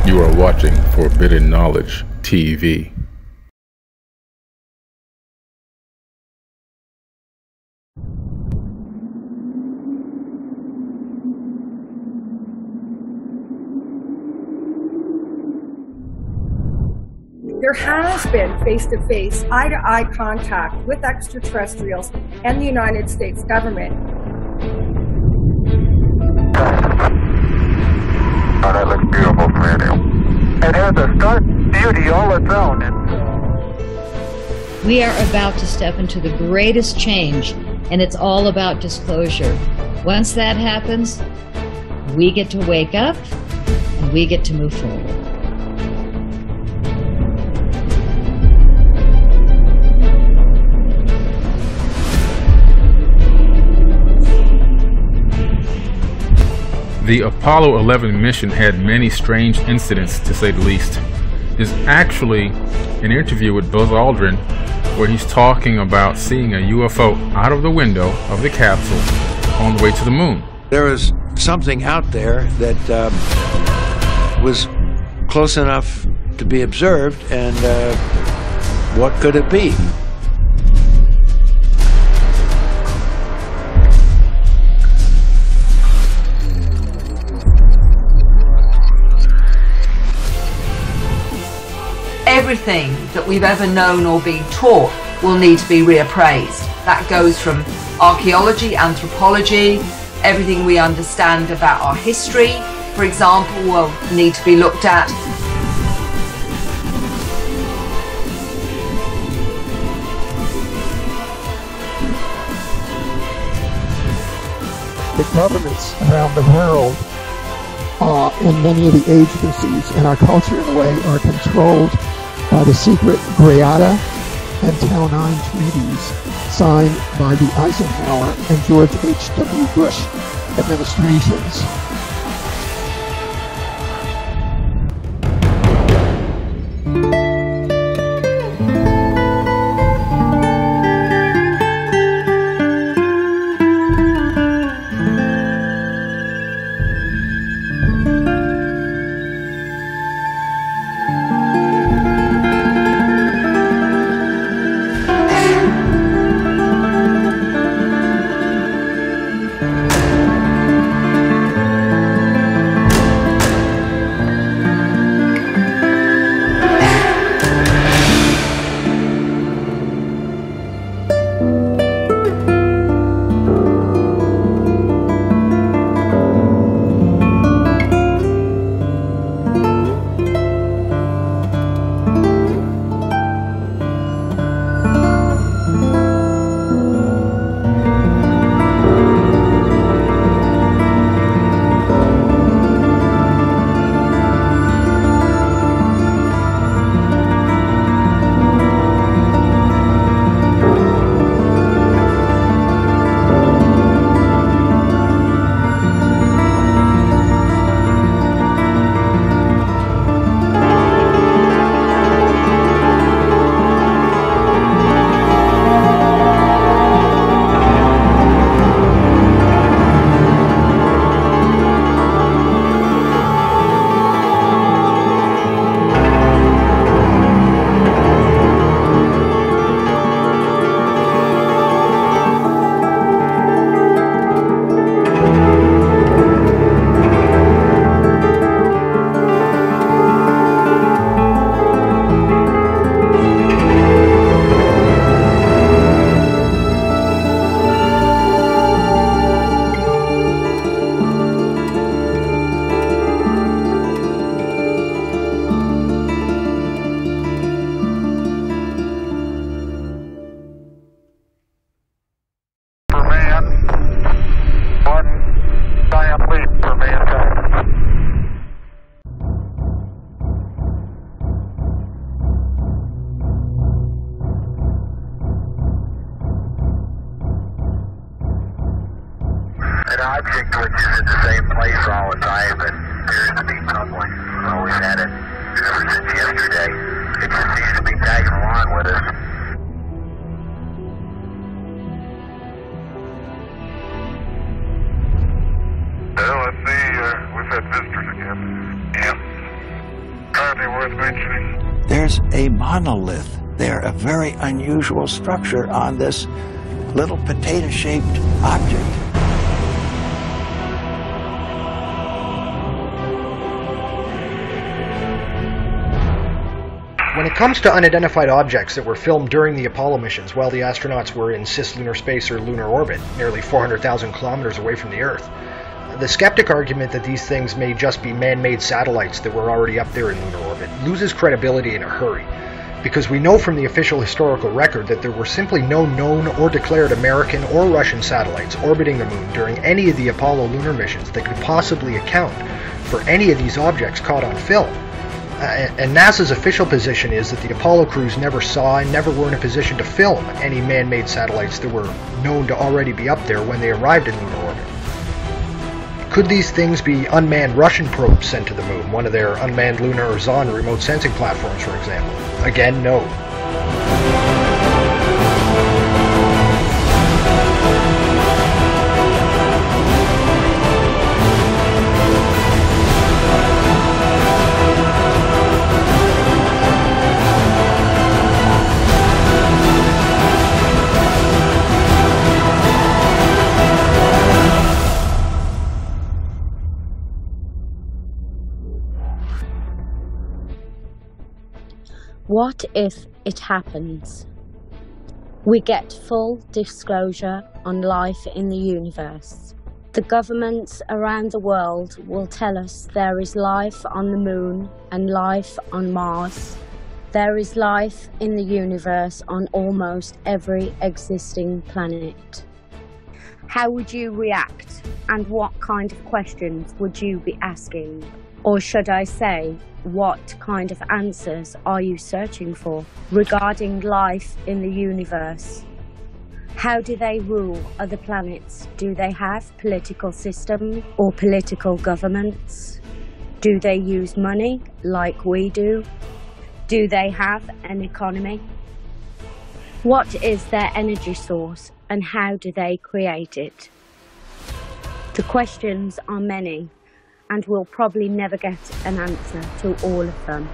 You are watching Forbidden Knowledge TV. There has been face-to-face, eye-to-eye contact with extraterrestrials and the United States government. Oh, that looks beautiful, man. It has a stark beauty all its own. We are about to step into the greatest change, and it's all about disclosure. Once that happens, we get to wake up, and we get to move forward. The Apollo 11 mission had many strange incidents, to say the least. There's actually an interview with Buzz Aldrin where he's talking about seeing a UFO out of the window of the capsule on the way to the moon. There was something out there that was close enough to be observed, and what could it be? Everything that we've ever known or been taught will need to be reappraised. That goes from archaeology, anthropology, everything we understand about our history, for example, will need to be looked at. The governments around the world and many of the agencies in our culture, in a way, are controlled by the secret Greada and Tau 9 treaties signed by the Eisenhower and George H.W. Bush administrations. An object which is in the same place all the time and appears to be tumbling. We've always had it ever since yesterday. It just seems to be tagging along with us. Well, let's see. We've had visitors again. Yeah. hardly worth mentioning. There's a monolith there, a very unusual structure on this little potato-shaped object. When it comes to unidentified objects that were filmed during the Apollo missions while the astronauts were in cislunar space or lunar orbit, nearly 400,000 kilometers away from the Earth, the skeptic argument that these things may just be man-made satellites that were already up there in lunar orbit loses credibility in a hurry, because we know from the official historical record that there were simply no known or declared American or Russian satellites orbiting the moon during any of the Apollo lunar missions that could possibly account for any of these objects caught on film. And NASA's official position is that the Apollo crews never saw and never were in a position to film any man-made satellites that were known to already be up there when they arrived in lunar orbit. Could these things be unmanned Russian probes sent to the moon, one of their unmanned lunar or Zond remote sensing platforms, for example? Again, no. What if it happens? We get full disclosure on life in the universe. The governments around the world will tell us there is life on the moon and life on Mars. There is life in the universe on almost every existing planet. How would you react, and what kind of questions would you be asking? Or should I say, what kind of answers are you searching for regarding life in the universe? How do they rule other planets? Do they have political systems or political governments? Do they use money like we do? Do they have an economy? What is their energy source and how do they create it? The questions are many, and we'll probably never get an answer to all of them.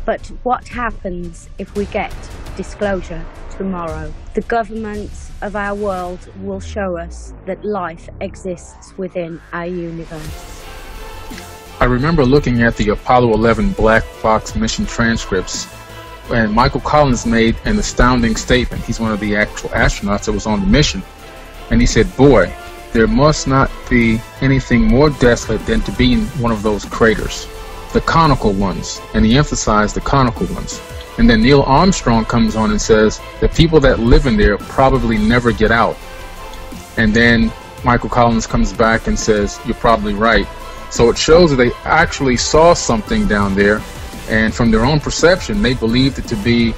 But what happens if we get disclosure tomorrow? The governments of our world will show us that life exists within our universe. I remember looking at the Apollo 11 black box mission transcripts, and Michael Collins made an astounding statement. He's one of the actual astronauts that was on the mission. And he said, "Boy, there must not be anything more desolate than to be in one of those craters, the conical ones," and he emphasized the conical ones. And then Neil Armstrong comes on and says, "The people that live in there probably never get out." And then Michael Collins comes back and says, "You're probably right." So it shows that they actually saw something down there, and from their own perception, they believed it to be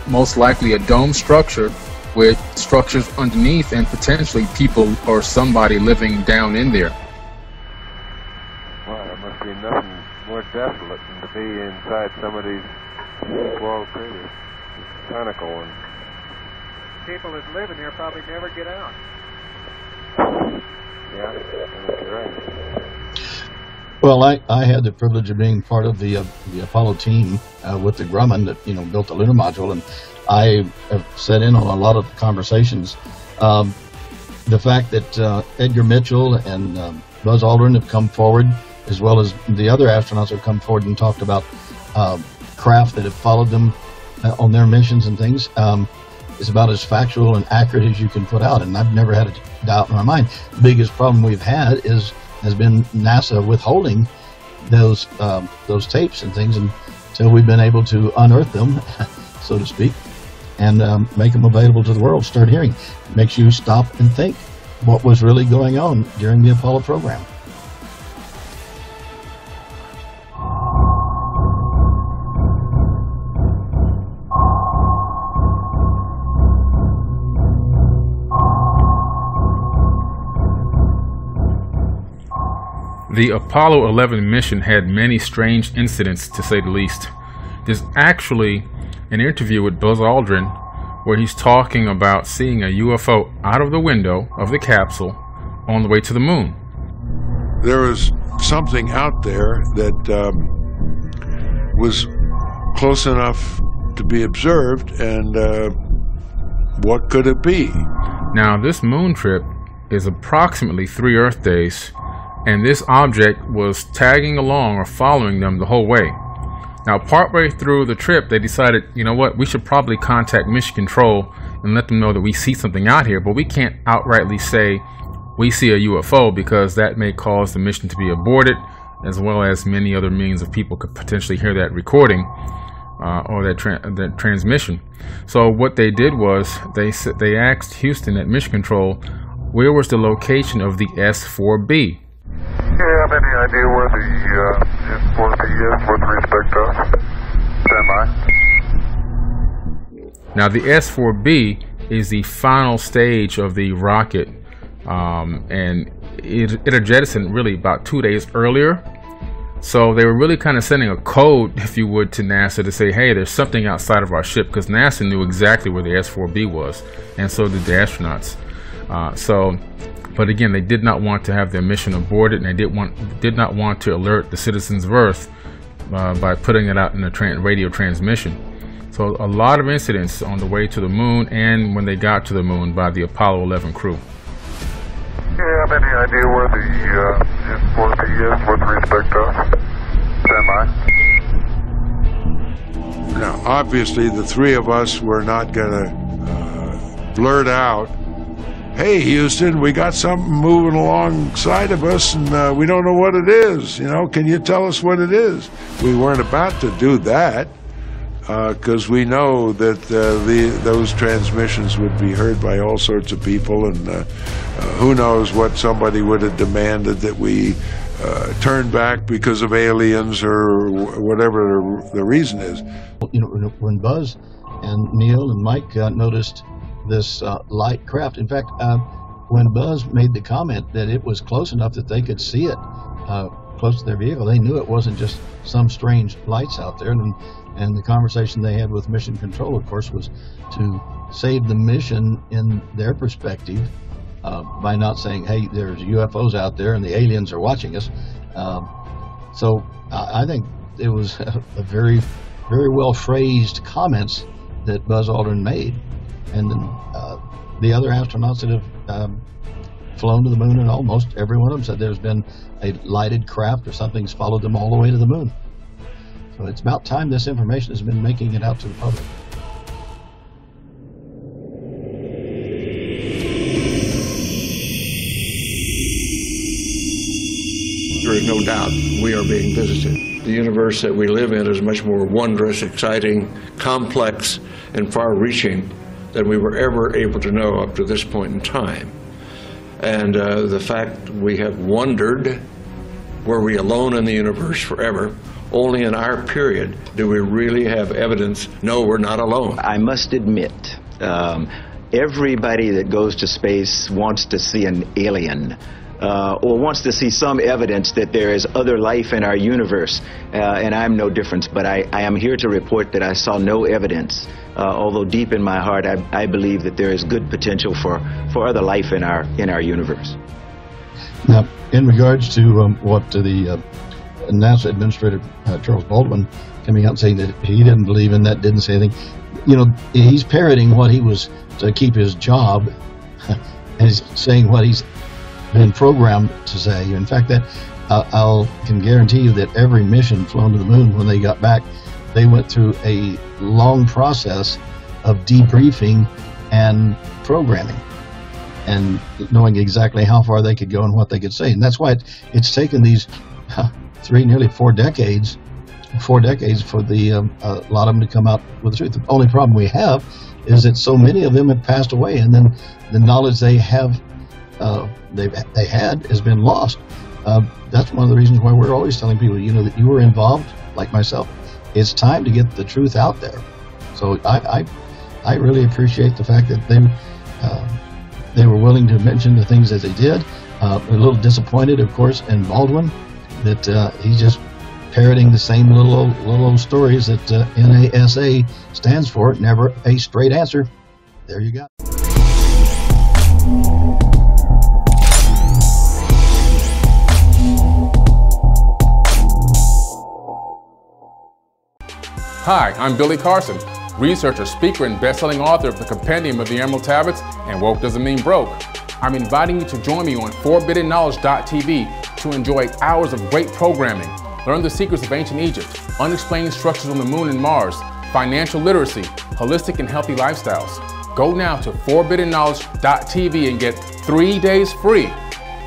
most likely a dome structure with structures underneath and potentially people or somebody living down in there. Well, there must be nothing more desolate than to be inside some of these wall craters, conical ones. People that live in here probably never get out. Yeah, I think you're right. Well, I had the privilege of being part of the Apollo team with the Grumman that built the lunar module, and I have sat in on a lot of conversations. The fact that Edgar Mitchell and Buzz Aldrin have come forward, as well as the other astronauts have come forward and talked about craft that have followed them on their missions and things, is about as factual and accurate as you can put out. And I've never had a doubt in my mind. The biggest problem we've had has been NASA withholding those tapes and things until we've been able to unearth them, so to speak, and make them available to the world. Start hearing. It makes you stop and think what was really going on during the Apollo program. The Apollo 11 mission had many strange incidents, to say the least. There's actually an interview with Buzz Aldrin where he's talking about seeing a UFO out of the window of the capsule on the way to the moon. There was something out there that was close enough to be observed, and what could it be? Now, this moon trip is approximately 3 Earth days, and this object was tagging along or following them the whole way. Now, partway through the trip, they decided, you know what, we should probably contact Mission Control and let them know that we see something out here, but we can't outrightly say we see a UFO because that may cause the mission to be aborted, as well as many other millions of people could potentially hear that recording or that transmission. So what they did was they asked Houston at Mission Control, where was the location of the S4B? Do you have any idea where the S4B is with respect to us? Now, the S4B is the final stage of the rocket, and it had jettisoned really about 2 days earlier. So they were really kind of sending a code, if you would, to NASA to say, hey, there's something outside of our ship, because NASA knew exactly where the S4B was, and so did the astronauts. But again, they did not want to have their mission aborted, and they did not want to alert the citizens of Earth by putting it out in a radio transmission. So a lot of incidents on the way to the moon and when they got to the moon by the Apollo 11 crew. Do you have any idea where the S4B is with respect to us? Now, obviously, the three of us were not going to blurt out, hey, Houston, we got something moving alongside of us, and we don't know what it is. You know, can you tell us what it is? We weren't about to do that, because we know that those transmissions would be heard by all sorts of people, and who knows what somebody would have demanded that we turn back because of aliens or whatever the reason is. You know, when Buzz and Neil and Mike noticed this light craft, in fact, when Buzz made the comment that it was close enough that they could see it close to their vehicle, they knew it wasn't just some strange lights out there. And the conversation they had with Mission Control, of course, was to save the mission in their perspective by not saying, hey, there's UFOs out there and the aliens are watching us. So I think it was a very, very well phrased comments that Buzz Aldrin made. And then the other astronauts that have flown to the moon, and almost every one of them said there's been a lighted craft or something's followed them all the way to the moon. So it's about time this information has been making it out to the public. There is no doubt we are being visited. The universe that we live in is much more wondrous, exciting, complex, and far-reaching than we were ever able to know up to this point in time. And the fact we have wondered, were we alone in the universe forever? Only in our period do we really have evidence, no, we're not alone. I must admit, everybody that goes to space wants to see an alien. Or wants to see some evidence that there is other life in our universe, and I'm no different, but I am here to report that I saw no evidence, although deep in my heart I believe that there is good potential for other life in our universe. Now, in regards to what the NASA Administrator Charles Baldwin coming out saying that he didn't believe in that, didn't say anything, you know, he's parroting what he was to keep his job, and he's saying what he's been programmed to say. In fact, that I can guarantee you that every mission flown to the moon, when they got back, they went through a long process of debriefing and programming and knowing exactly how far they could go and what they could say. And that's why it's taken these nearly 4 decades for the a lot of them to come out with the truth. The only problem we have is that so many of them have passed away, and then the knowledge they have they had has been lost. That's one of the reasons why we're always telling people, you know, that you were involved, like myself. It's time to get the truth out there. So I really appreciate the fact that they were willing to mention the things that they did. A little disappointed, of course, in Baldwin that he's just parroting the same little old stories that NASA stands for. Never a straight answer. There you go. Hi, I'm Billy Carson, researcher, speaker, and best-selling author of the Compendium of the Emerald Tablets and Woke Doesn't Mean Broke. I'm inviting you to join me on ForbiddenKnowledge.tv to enjoy hours of great programming, learn the secrets of ancient Egypt, unexplained structures on the moon and Mars, financial literacy, holistic and healthy lifestyles. Go now to ForbiddenKnowledge.tv and get 3 days free.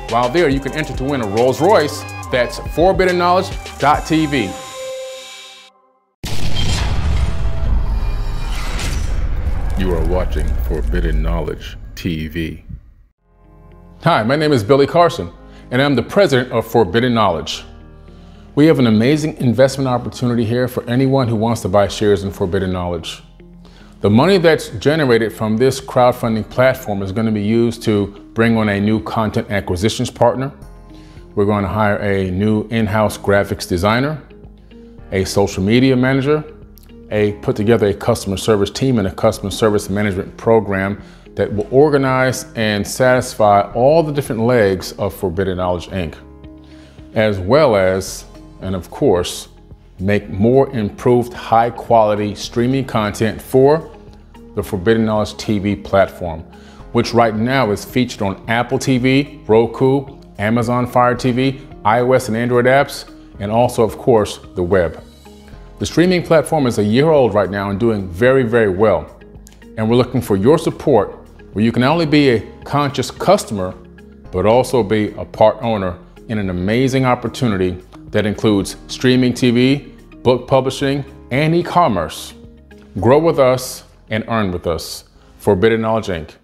While there, you can enter to win a Rolls Royce. That's ForbiddenKnowledge.tv. You are watching Forbidden Knowledge TV. Hi, my name is Billy Carson, and I'm the president of Forbidden Knowledge. We have an amazing investment opportunity here for anyone who wants to buy shares in Forbidden Knowledge. The money that's generated from this crowdfunding platform is going to be used to bring on a new content acquisitions partner. We're going to hire a new in-house graphics designer, a social media manager, put together a customer service team and a customer service management program that will organize and satisfy all the different legs of Forbidden Knowledge Inc., as well as, and of course, make more improved high quality streaming content for the Forbidden Knowledge TV platform, which right now is featured on Apple TV, Roku, Amazon Fire TV, iOS and Android apps, and also, of course, the web. The streaming platform is a year old right now and doing very, very well. And we're looking for your support where you can not only be a conscious customer, but also be a part owner in an amazing opportunity that includes streaming TV, book publishing, and e-commerce. Grow with us and earn with us. Forbidden Knowledge Inc.